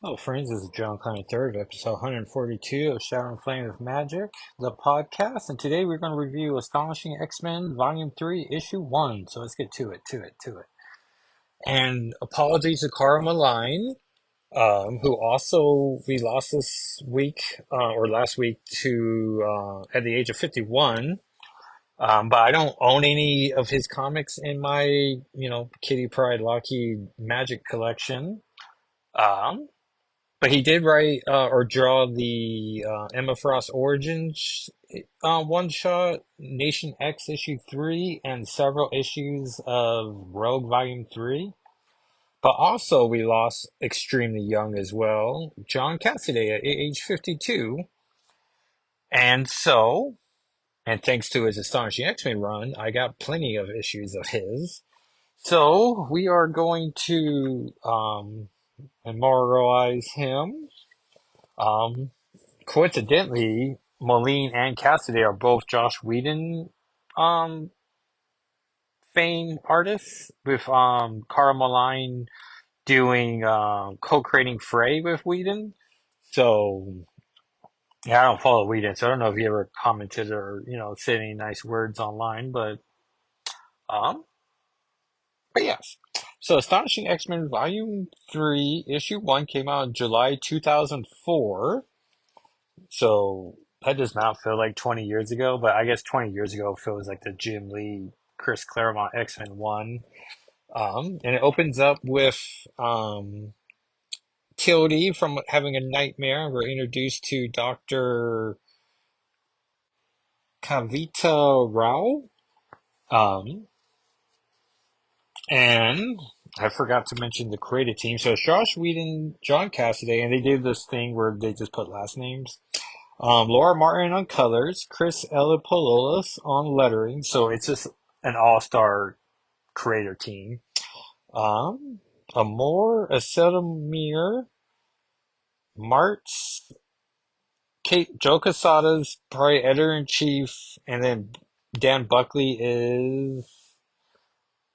Hello, friends. This is John Cassaday, episode 142 of Shadow and Flame of Magic, the podcast. And today we're going to review Astonishing X-Men Volume 3, Issue 1. So let's get to it. And apologies to Cara Malign, who also we lost this week, or last week, to at the age of 51. But I don't own any of his comics in my, Kitty Pryde Lockheed Magic collection. Um, But he did write or draw the Emma Frost Origins one shot, Nation X issue 3, and several issues of Rogue Volume 3. But also, we lost extremely young as well, John Cassaday at age 52. And so, and thanks to his Astonishing X-Men run, I got plenty of issues of his. So, we are going to memorialize him. Um, Coincidentally, Moline and Cassidy are both Josh Whedon um fame artists, with Cara Malign doing co-creating Frey with Whedon. So yeah, I don't follow Whedon, so I don't know if he ever commented or said any nice words online, um but yes. So Astonishing X-Men Volume 3 Issue 1 came out in July 2004. So that does not feel like 20 years ago, but I guess 20 years ago feels like the Jim Lee, Chris Claremont X-Men 1. And it opens up with Tildy from having a nightmare. We're introduced to Dr. Kavita Rao. Um, and I forgot to mention the creative team. So it's Josh Whedon, John Cassaday, and they did this thing where they just put last names. Laura Martin on colors, Chris Elipololis on lettering. So it's just an all-star creator team. Amor Acetamir, Martz, Kate Joe Casada's probably editor-in-chief, and then Dan Buckley is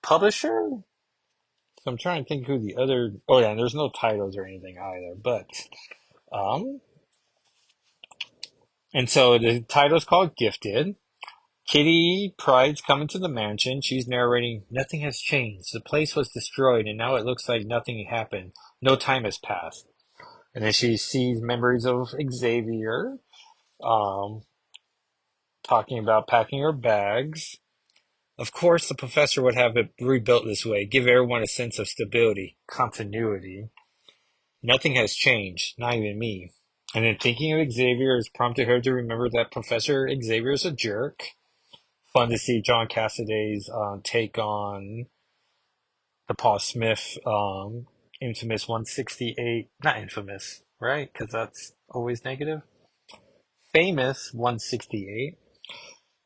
publisher. So I'm trying to think who the other. Oh yeah, and there's no titles or anything either. But um, and so the title's called Gifted. Kitty Pryde's coming to the mansion. She's narrating, "Nothing has changed. The place was destroyed, and now it looks like nothing happened. No time has passed." And then she sees memories of Xavier, um, talking about packing her bags. Of course, the professor would have it rebuilt this way, give everyone a sense of stability, continuity. Nothing has changed, not even me. And then thinking of Xavier has prompted her to remember that Professor Xavier is a jerk. Fun to see John Cassaday's take on the Paul Smith infamous 168, not infamous, right? Because that's always negative. Famous 168.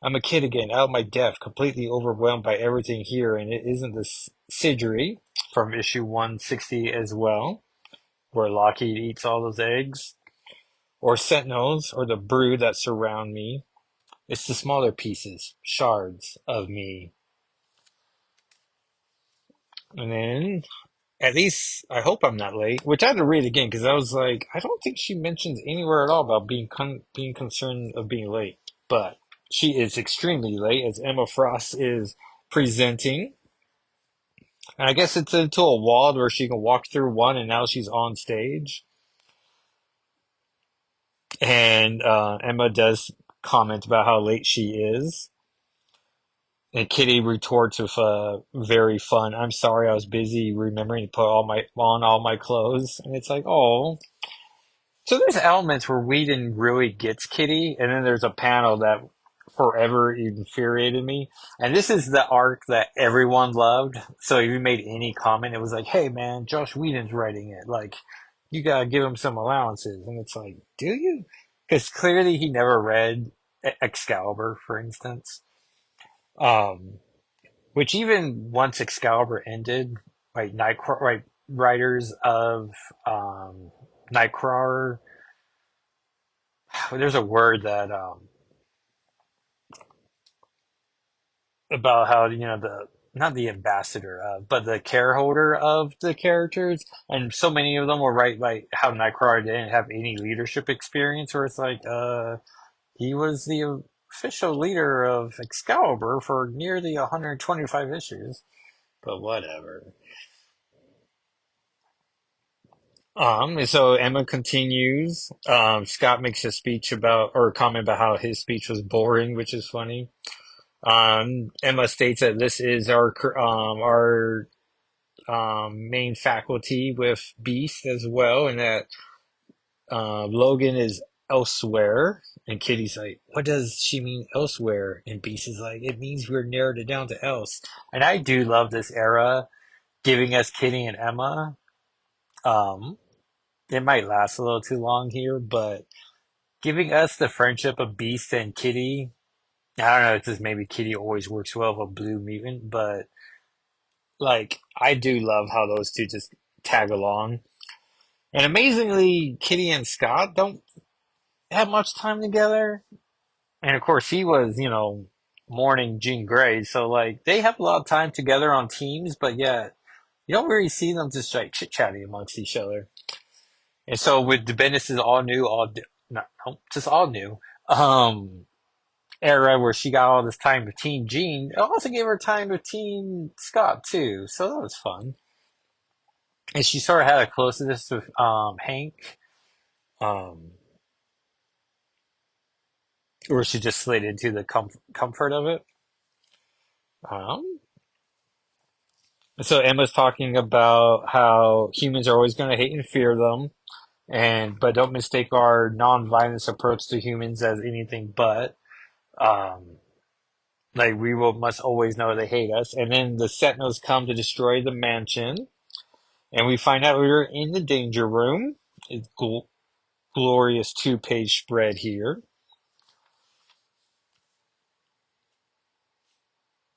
I'm a kid again, out of my depth, completely overwhelmed by everything here, and it isn't the Sidgery from issue 160 as well, where Lockheed eats all those eggs, or Sentinels, or the brood that surround me. It's the smaller pieces, shards of me. And then at least I hope I'm not late. Which I had to read again because I was like, I don't think she mentions anywhere at all about being concerned of being late. But she is extremely late as Emma Frost is presenting, and I guess it's into a wall where she can walk through one, and now she's on stage. And Emma does comment about how late she is. And Kitty retorts with very fun, "I'm sorry, I was busy remembering to put all my clothes." And it's like, oh. So there's elements where Whedon really gets Kitty, and then there's a panel that forever infuriated me. And this is the arc that everyone loved. So if you made any comment, it was like, "Hey man, Josh Whedon's writing it. Like, you gotta give him some allowances." And it's like, do you? Because clearly he never read Excalibur, for instance. Um, which even once Excalibur ended, like Nightcrawler, like writers of Nightcrawler, there's a word that about how the not the ambassador of, but the care holder of the characters. And so many of them were right, like how Nightcrawler didn't have any leadership experience, where it's like, he was the official leader of Excalibur for nearly 125 issues. But whatever. And so Emma continues. Scott makes a speech about, or a comment about how his speech was boring, which is funny. Emma states that this is our main faculty with Beast as well, and that Logan is elsewhere. And Kitty's like, "What does she mean elsewhere?" And Beast is like, "It means we're narrowed it down to else." And I do love this era, giving us Kitty and Emma. Um, it might last a little too long here, but giving us the friendship of Beast and Kitty. I don't know, it's just maybe Kitty always works well with a blue mutant, but like I do love how those two just tag along. And amazingly, Kitty and Scott don't have much time together. And of course, he was, mourning Jean Grey, so like they have a lot of time together on teams, but yet you don't really see them just like chit chatting amongst each other. And so with the Bendis' not no, just all new era where she got all this time with Team Jean, it also gave her time with Team Scott too, so that was fun. And she sort of had a closeness with Hank, um, where she just slid into the comfort of it. Um, so Emma's talking about how humans are always going to hate and fear them, and but don't mistake our non-violence approach to humans as anything but. Um, like we will must always know they hate us. And then the Sentinels come to destroy the mansion, and we find out we're in the danger room. It's glorious two-page spread here.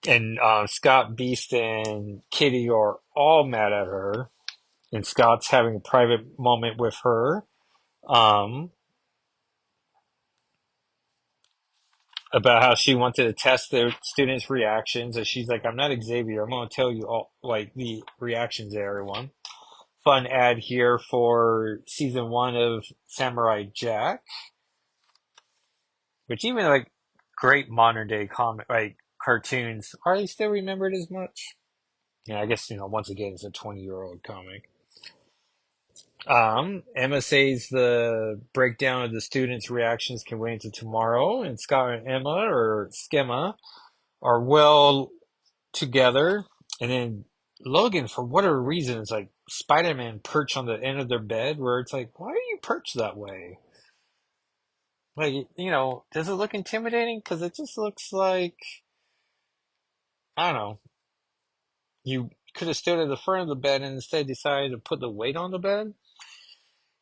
And Scott, Beast, and Kitty are all mad at her, and Scott's having a private moment with her um, about how she wanted to test the students' reactions. And she's like, "I'm not Xavier. I'm going to tell you all like the reactions to everyone." Fun ad here for season one of Samurai Jack, which even like great modern day comic like cartoons are they still remembered as much? Yeah, I guess once again it's a 20-year-old comic. Emma says the breakdown of the students' reactions can wait until tomorrow, and Scott and Emma or Schema are well together. And then Logan, for whatever reason, is like Spider-Man perched on the end of their bed, where it's like, why are you perched that way? Like, does it look intimidating? Because it just looks like, I don't know, you could have stood at the front of the bed and instead decided to put the weight on the bed.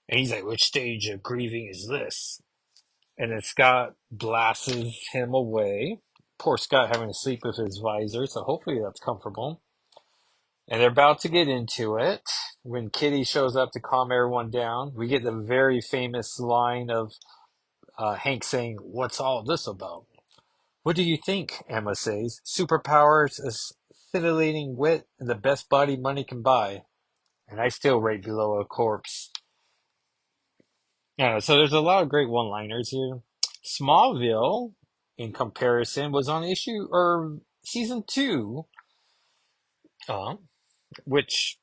And he's like, which stage of grieving is this? And then Scott blasts him away. Poor Scott having to sleep with his visor, so hopefully that's comfortable. And they're about to get into it. When Kitty shows up to calm everyone down, we get the very famous line of Hank saying, "What's all this about?" "What do you think?" Emma says. "Superpowers, a scintillating wit, and the best body money can buy." And I still rate below a corpse. Yeah, so there's a lot of great one-liners here. Smallville, in comparison, was on issue or season two, uh, which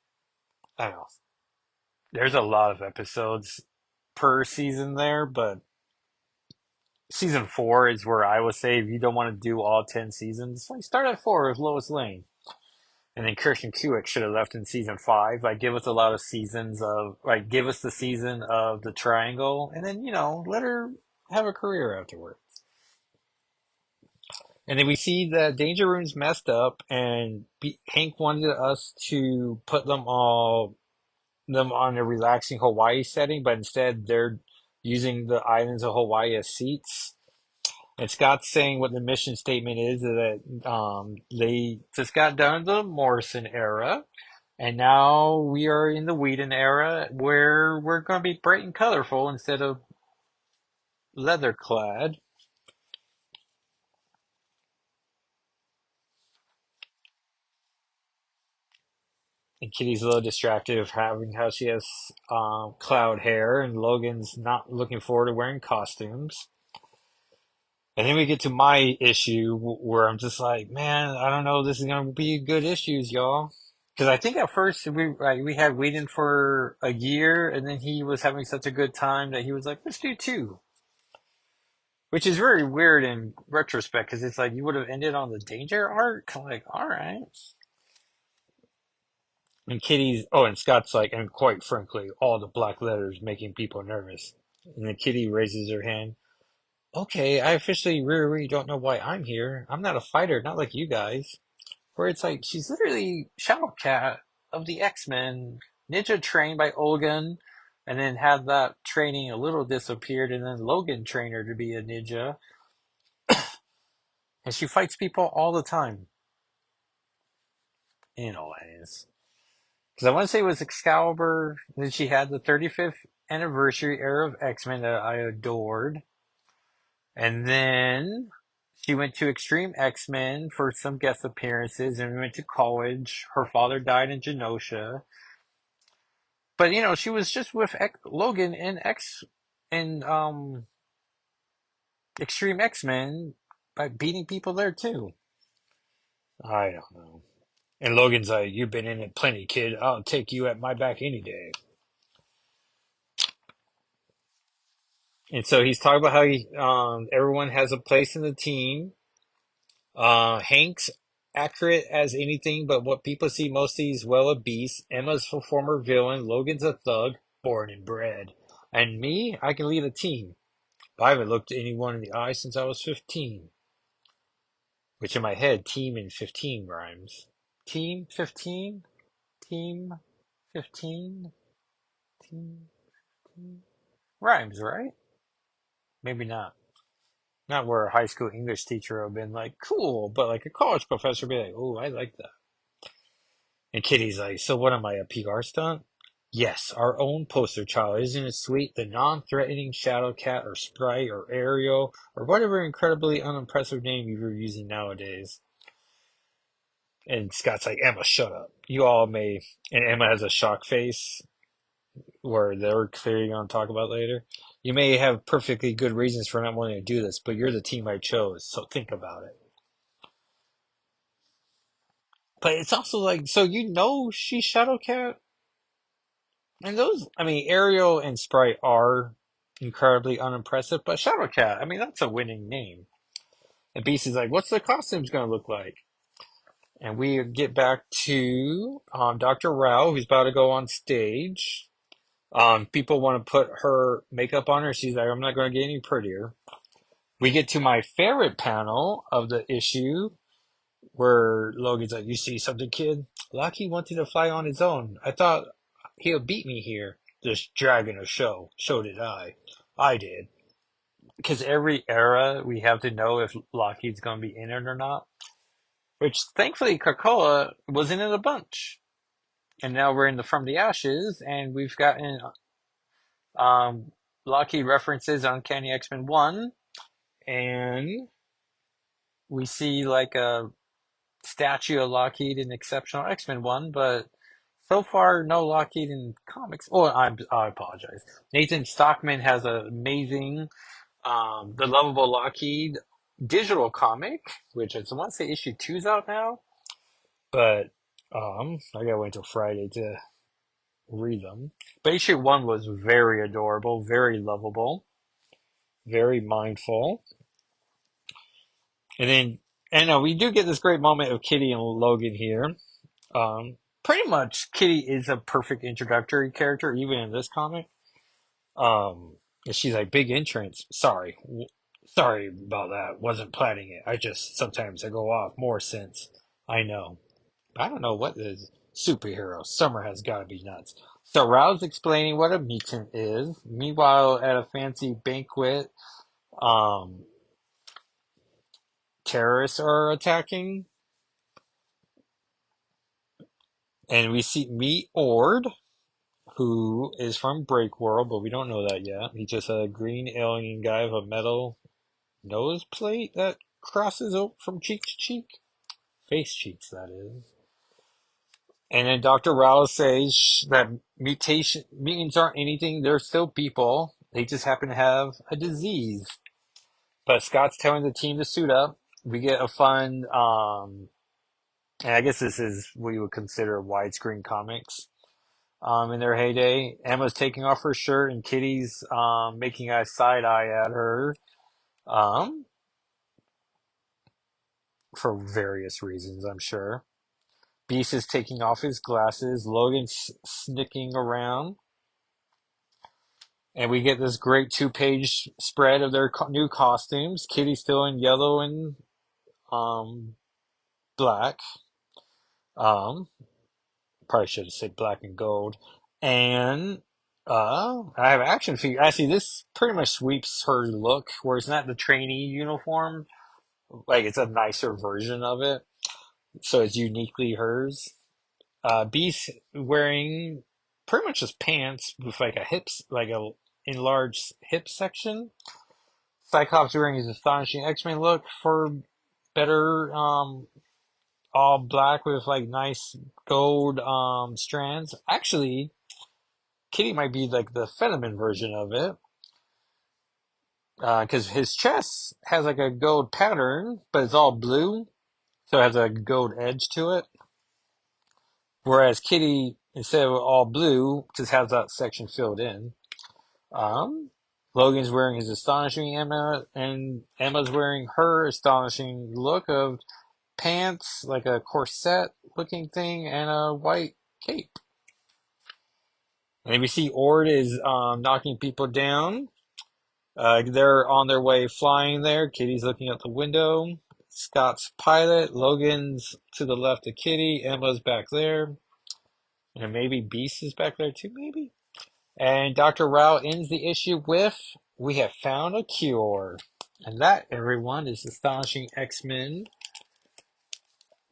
I don't know. There's a lot of episodes per season there, but season four is where I would say if you don't want to do all 10 seasons, like start at four with Lois Lane. And then Kirsten Hewitt should have left in season five. Like, give us a lot of seasons of, like, give us the season of the Triangle, and then, let her have a career afterward. And then we see that Danger Room's messed up, and Hank wanted us to put them on a relaxing Hawaii setting, but instead they're using the islands of Hawaii as seats. And Scott's saying what the mission statement is that they just got done the Morrison era, and now we are in the Whedon era where we're going to be bright and colorful instead of leather clad. And Kitty's a little distracted of having how she has cloud hair, and Logan's not looking forward to wearing costumes. And then we get to my issue where I'm just like, man, I don't know, this is gonna be good issues, y'all. Because I think at first we had waiting for a year, and then he was having such a good time that he was like, let's do two, which is very weird in retrospect because it's like you would have ended on the Danger arc. I'm like, all right. And Kitty's, oh, and Scott's like, and quite frankly, all the black letters making people nervous. And then Kitty raises her hand. Okay, I officially really don't know why I'm here. I'm not a fighter, not like you guys. Where it's like, she's literally Shadowcat of the X-Men, ninja trained by Olgan, and then had that training a little disappeared, and then Logan trained her to be a ninja. And she fights people all the time, in a ways. Because I want to say it was Excalibur, and then she had the 35th anniversary era of X-Men that I adored. And then she went to Extreme X-Men for some guest appearances, and we went to college. Her father died in Genosha. But, you know, she was just with Logan in Extreme X-Men by beating people there too. I don't know. And Logan's like, you've been in it plenty, kid. I'll take you at my back any day. And so he's talking about how everyone has a place in the team. Hank's accurate as anything, but what people see mostly is well a beast. Emma's a former villain. Logan's a thug, born and bred. And me, I can lead a team. I haven't looked anyone in the eye since I was 15. Which in my head, team and 15 rhymes. Team 15? Team 15? Team 15? Rhymes, right? Maybe not. Not where a high school English teacher would have been like, cool, but like a college professor would be like, oh, I like that. And Kitty's like, so what am I, a PR stunt? Yes, our own poster child. Isn't it sweet? The non-threatening Shadow Cat or Sprite or Ariel or whatever incredibly unimpressive name you're using nowadays. And Scott's like, Emma, shut up. You all may. And Emma has a shock face where they're clearly going to talk about later. You may have perfectly good reasons for not wanting to do this, but you're the team I chose, so think about it. But it's also like, so you know she's Shadowcat? And those, I mean, Ariel and Sprite are incredibly unimpressive, but Shadowcat, I mean, that's a winning name. And Beast is like, what's the costumes going to look like? And we get back to Dr. Rao, who's about to go on stage. People want to put her makeup on her. She's like, I'm not going to get any prettier. We get to my favorite panel of the issue where Logan's like, you see something, kid? Lockheed wanted to fly on his own. I thought he'll beat me here. Just dragging a show. So did I. I did. Because every era, we have to know if Lockheed's going to be in it or not. Which, thankfully, Krakoa wasn't in a bunch. And now we're in the From the Ashes, and we've gotten Lockheed references on Uncanny X-Men 1, and we see like a statue of Lockheed in Exceptional X-Men 1, but so far no Lockheed in comics. Oh, I apologize. Nathan Stockman has an amazing The Lovable Lockheed digital comic, which I want to say issue two's out now, but I gotta wait until Friday to read them. But issue one was very adorable, very lovable, very mindful. And then, and we do get this great moment of Kitty and Logan here. Pretty much, Kitty is a perfect introductory character, even in this comic. And she's like, big entrance. Sorry about that. Wasn't planning it. I just sometimes I go off more since I know. I don't know what is superhero. Summer has got to be nuts. So Rao's explaining what a mutant is. Meanwhile, at a fancy banquet, um, terrorists are attacking, and we meet Ord, who is from Breakworld, but we don't know that yet. He's just a green alien guy with a metal nose plate that crosses from cheek to cheek. Face cheeks, that is. And then Dr. Rouse says that mutants aren't anything. They're still people. They just happen to have a disease. But Scott's telling the team to suit up. We get a fun, and I guess this is what you would consider widescreen comics, in their heyday. Emma's taking off her shirt and Kitty's, making a side eye at her, um, for various reasons, I'm sure. Beast is taking off his glasses. Logan's snicking around. And we get this great two-page spread of their new costumes. Kitty's still in yellow and, um, black. Um, Probably should have said black and gold. And I have action figure. Actually, this pretty much sweeps her look, where it's not the trainee uniform. Like it's a nicer version of it, so it's uniquely hers. Beast wearing pretty much just pants with like a hips, like a enlarged hip section. Cyclops wearing his astonishing X-Men look for better, all black with like nice gold strands. Actually, Kitty might be like the feminine version of it, because his chest has like a gold pattern, but it's all blue, so it has a gold edge to it. Whereas Kitty, instead of all blue, just has that section filled in. Um, Logan's wearing his astonishing Emma, and Emma's wearing her astonishing look of pants, like a corset looking thing, and a white cape. And we see Ord is, knocking people down. They're on their way flying there. Kitty's looking out the window. Scott's pilot. Logan's to the left of Kitty. Emma's back there. And maybe Beast is back there too, maybe? And Dr. Rao ends the issue with, "We have found a cure." And that, everyone, is Astonishing X-Men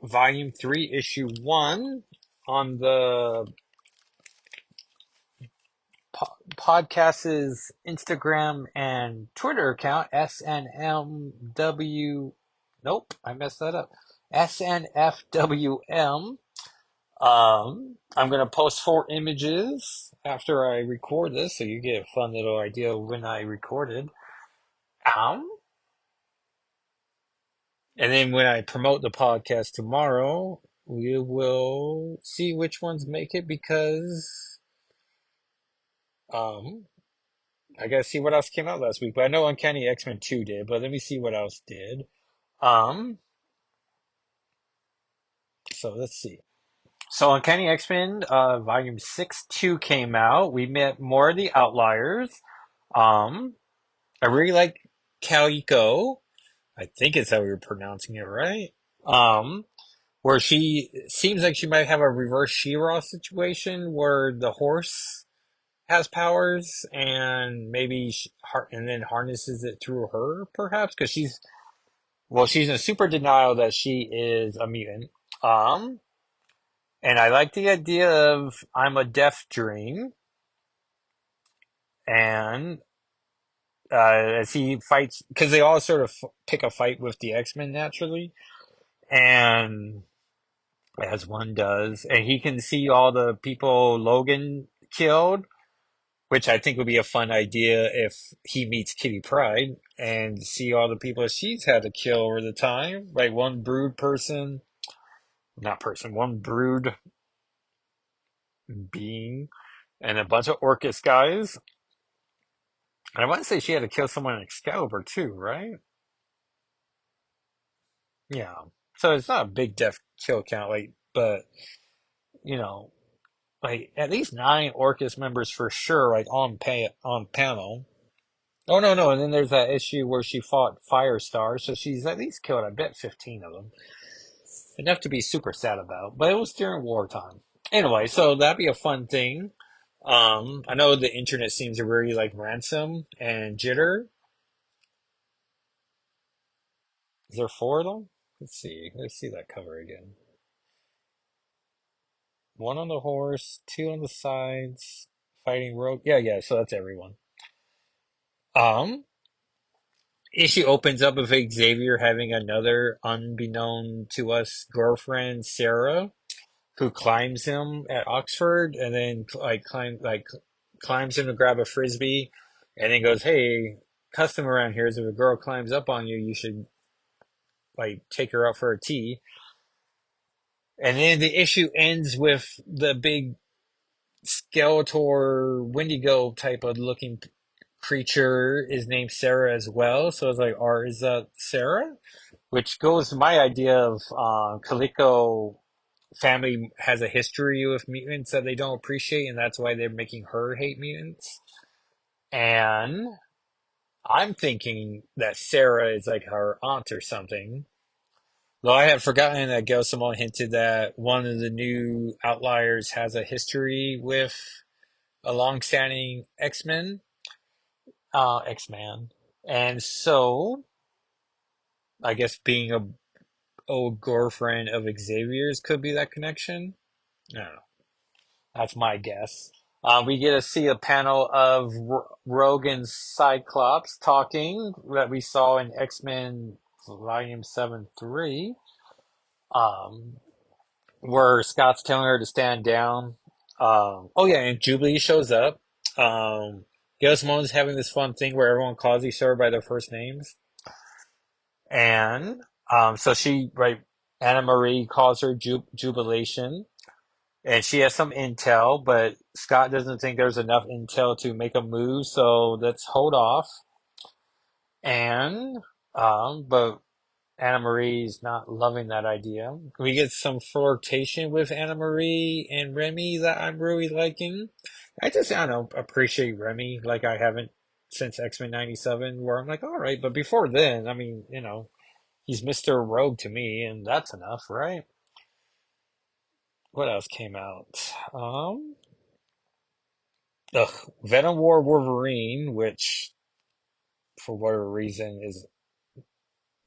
Volume 3, Issue 1 on the podcast's Instagram and Twitter account, SNMW. Nope, I messed that up. SNFWM. I'm gonna post 4 images after I record this, so you get a fun little idea of when I recorded. Um, and then when I promote the podcast tomorrow, we will see which ones make it, because um I gotta see what else came out last week. But I know Uncanny X-Men 2 did, but let me see what else did. Um, so let's see. So Uncanny X-Men, Volume 6-2 came out. We met more of the Outliers. Um, I really like Calico. I think it's how we were pronouncing it, right? Um, where she seems like she might have a reverse She-Ra situation where the horse has powers and maybe and then harnesses it through her, perhaps, because she's in super denial that she is a mutant. Um, and I like the idea of "I'm a deaf dream," and as he fights, because they all sort of pick a fight with the X-Men naturally, and as one does, and he can see all the people Logan killed, which I think would be a fun idea if he meets Kitty Pryde and see all the people she's had to kill over the time, like one brood person, not person, one brood being, and a bunch of Orcus guys. And I want to say she had to kill someone in Excalibur too, right? Yeah. So it's not a big death kill count, like, but you know, like at least 9 Orcus members for sure, like on panel. Oh no, and then there's that issue where she fought Firestar, so she's at least killed, I bet, 15 of them. Enough to be super sad about, but it was during wartime. Anyway, so that'd be a fun thing. I know the internet seems to really like Ransom and Jitter. Is there 4 of them? Let's see. Let's see that cover again. One on the horse, 2 on the sides, fighting rogue. Yeah, so that's everyone. Um, Issue opens up with Xavier having another unbeknown to us girlfriend, Sarah. who climbs him at Oxford, and then climbs him to grab a frisbee, and then goes, "Hey, custom around here is if a girl climbs up on you, you should take her out for a tea." And then the issue ends with the big Skeletor Wendigo type of looking creature is named Sarah as well. So it's like, or is that Sarah? Which goes to my idea of Kaliko family has a history with mutants that they don't appreciate, and that's why they're making her hate mutants. And I'm thinking that Sarah is like her aunt or something. Though I had forgotten that Gail Simone hinted that one of the new outliers has a history with a long-standing X-Man. And so, I guess being a old girlfriend of Xavier's could be that connection. I don't know. That's my guess. We get to see a panel of Rogue and Cyclops talking that we saw in X-Men Volume 7-3, um, where Scott's telling her to stand down. Oh yeah, and Jubilee shows up. Gail Simone's having this fun thing where everyone calls each other by their first names. And so Anna Marie calls her Jubilation. And she has some intel, but Scott doesn't think there's enough intel to make a move, so let's hold off. And, but Anna Marie's not loving that idea. We get some flirtation with Anna Marie and Remy that I'm really liking. I don't know, appreciate Remy like I haven't since X-Men 97, where I'm like, all right, but before then, I mean, he's Mr. Rogue to me, and that's enough, right? What else came out? Venom War Wolverine, which for whatever reason is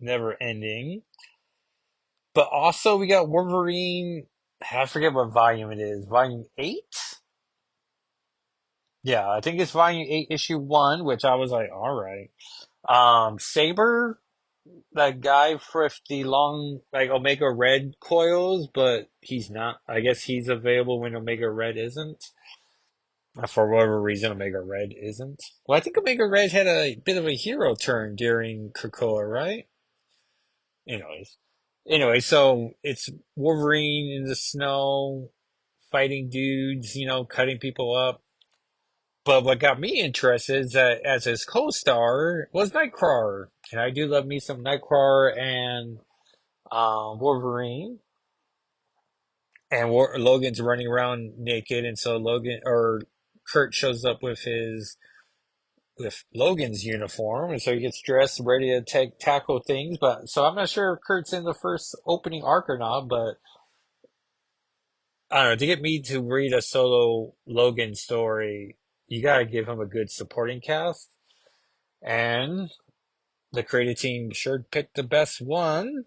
never ending. But also we got Wolverine. I forget what volume it is. Volume 8? Yeah, I think it's volume 8, issue 1, which I was like, all right. Saber, that guy with the long, Omega Red coils, but he's not. I guess he's available when Omega Red isn't. For whatever reason, Omega Red isn't. Well, I think Omega Red had a bit of a hero turn during Krakoa, right? Anyways. Anyway, so it's Wolverine in the snow, fighting dudes, cutting people up. But what got me interested is that as his co-star was Nightcrawler. And I do love me some Nightcrawler and Wolverine. And Logan's running around naked, and so Kurt shows up with Logan's uniform, and so he gets dressed, ready to tackle things. But so I'm not sure if Kurt's in the first opening arc or not. But I don't know. To get me to read a solo Logan story, you gotta give him a good supporting cast, and the creative team sure picked the best one.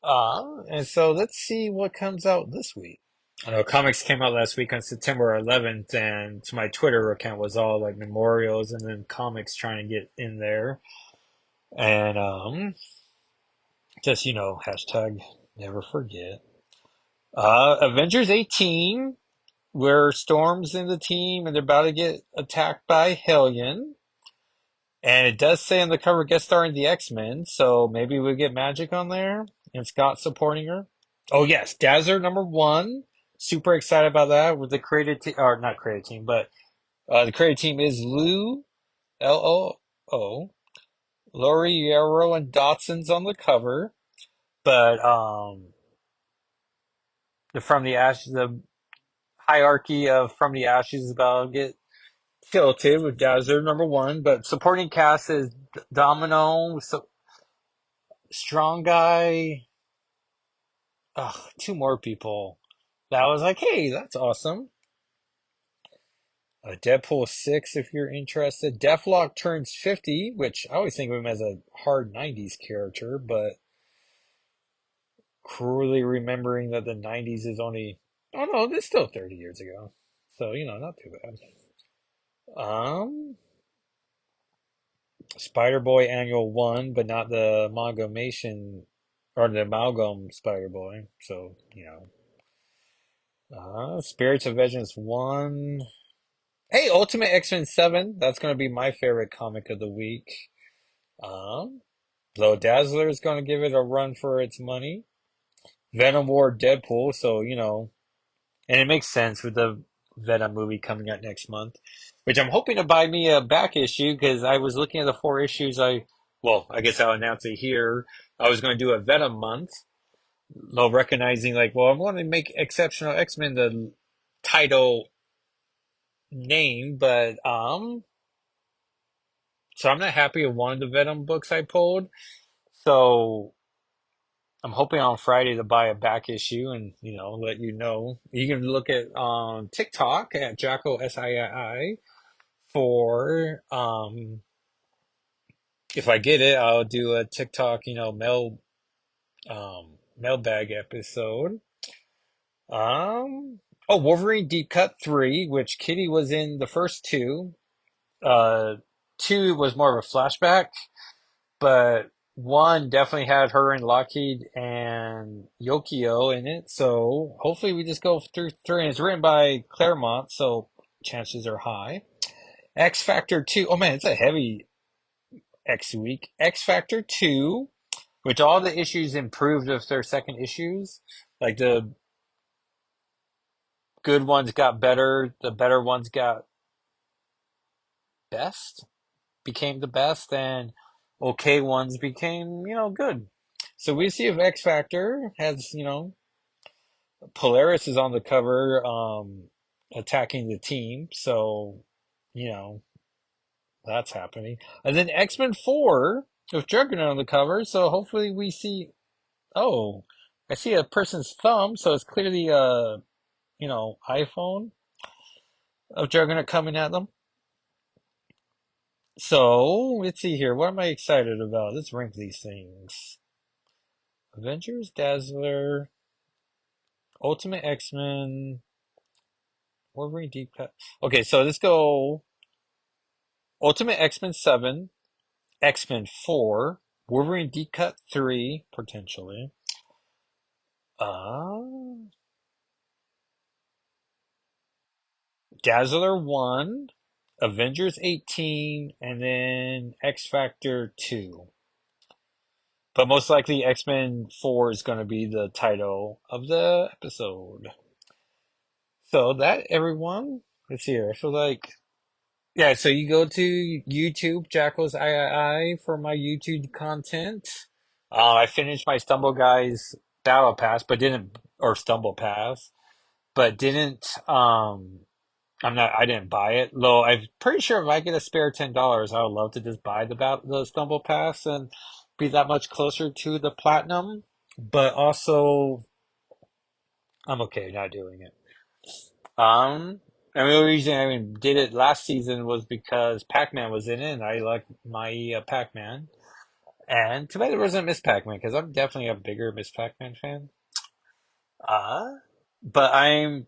And so let's see what comes out this week. I know comics came out last week on September 11th, and my Twitter account was all like memorials and then comics trying to get in there. And just hashtag never forget. Avengers 18, where Storm's in the team and they're about to get attacked by Hellion. And it does say on the cover guest star in the X-Men, so maybe we get Magic on there and Scott supporting her. Oh yes, Dazzler #1. Super excited about that with the creative team, or not creative team, but the creative team is Lou, Loo, Laurie Yarrow, and Dotson's on the cover. But the hierarchy of From the Ashes is about to get tilted with Dazzler #1. But supporting cast is Domino, Strong Guy, two more people. That was like, hey, that's awesome. Deadpool 6, if you're interested. Deathlock turns 50, which I always think of him as a hard 90s character, but cruelly remembering that the 90s is only, oh no, it's still 30 years ago. So, not too bad. Spider-Boy Annual 1, but not the amalgamation, or the amalgam Spider-Boy. So, Spirits of Vengeance 1. Hey, Ultimate X-Men 7. That's going to be my favorite comic of the week. Um, though Dazzler is going to give it a run for its money. Venom War Deadpool, so, and it makes sense with the Venom movie coming out next month, which I'm hoping to buy me a back issue because I was looking at the four issues well, I guess I'll announce it here. I was going to do a Venom month, though recognizing like, well, I want to make Exceptional X-Men the title name, but so I'm not happy with one of the Venom books I pulled. So I'm hoping on Friday to buy a back issue and let you know. You can look at TikTok at Jacko SII for if I get it, I'll do a TikTok mailbag episode. Oh, Wolverine Deep Cut 3, which Kitty was in the first two. Uh, 2 was more of a flashback, but 1 definitely had her and Lockheed and Yokio in it. So hopefully we just go through 3. And it's written by Claremont, so chances are high. X Factor 2. Oh man, it's a heavy X week. X Factor 2, which all the issues improved with their second issues. Like the good ones got better, the better ones got best, became the best, and okay ones became, good. So we see if X Factor has, Polaris is on the cover, attacking the team. So, you know, that's happening. And then X-Men 4 with Juggernaut on the cover. So hopefully we see, oh, I see a person's thumb. So it's clearly a, iPhone of Juggernaut coming at them. So let's see here. What am I excited about? Let's rank these things. Avengers, Dazzler, Ultimate X-Men, Wolverine Deep Cut. Okay, so let's go Ultimate X-Men 7, X-Men 4, Wolverine Deep Cut 3, potentially. Uh, Dazzler 1, Avengers 18, and then X Factor 2. But most likely X-Men 4 is going to be the title of the episode. So that, everyone, let's see here. I feel like, yeah, so you go to YouTube, Jackal's III for my YouTube content. I finished my Stumble Guys Battle Pass, but didn't, or Stumble Pass, but didn't, I didn't buy it. Though I'm pretty sure if I get a spare $10, I would love to just buy the Stumble Pass and be that much closer to the platinum. But also, I'm okay not doing it. And the only reason I even did it last season was because Pac-Man was in it, and I like my Pac-Man. And too bad there wasn't Miss Pac-Man, because I'm definitely a bigger Miss Pac-Man fan. Uh, but I'm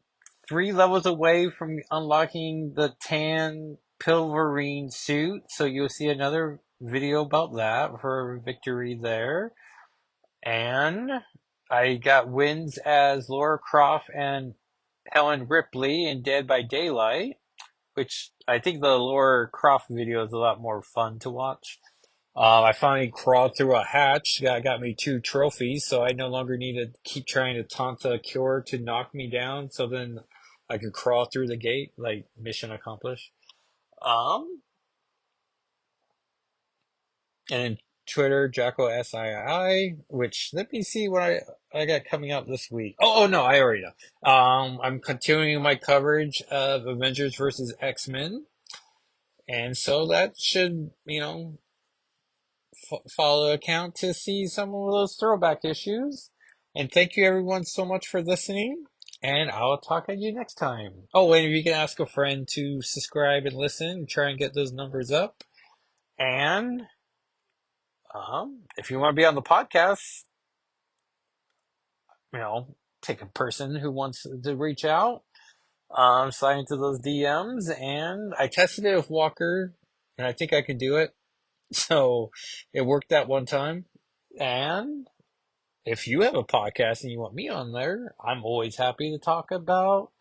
3 levels away from unlocking the tan Pilverine suit, so you'll see another video about that for victory there. And I got wins as Laura Croft and Helen Ripley in Dead by Daylight, which I think the Laura Croft video is a lot more fun to watch. I finally crawled through a hatch. Got me 2 trophies, so I no longer need to keep trying to taunt the cure to knock me down. So then I could crawl through the gate, like mission accomplished. Um, and then Twitter, Jacko SII, which let me see what I got coming up this week. Oh no, I already know. I'm continuing my coverage of Avengers versus X-Men, and so that should follow account to see some of those throwback issues. And thank you everyone so much for listening. And I'll talk at you next time. Oh, and if you can ask a friend to subscribe and listen, try and get those numbers up. And if you want to be on the podcast, take a person who wants to reach out, slide into those DMs. And I tested it with Walker, and I think I can do it. So it worked that one time. And if you have a podcast and you want me on there, I'm always happy to talk about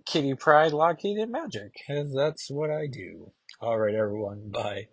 Kitty Pride, Lockheed, and Magic, because that's what I do. All right, everyone. Bye.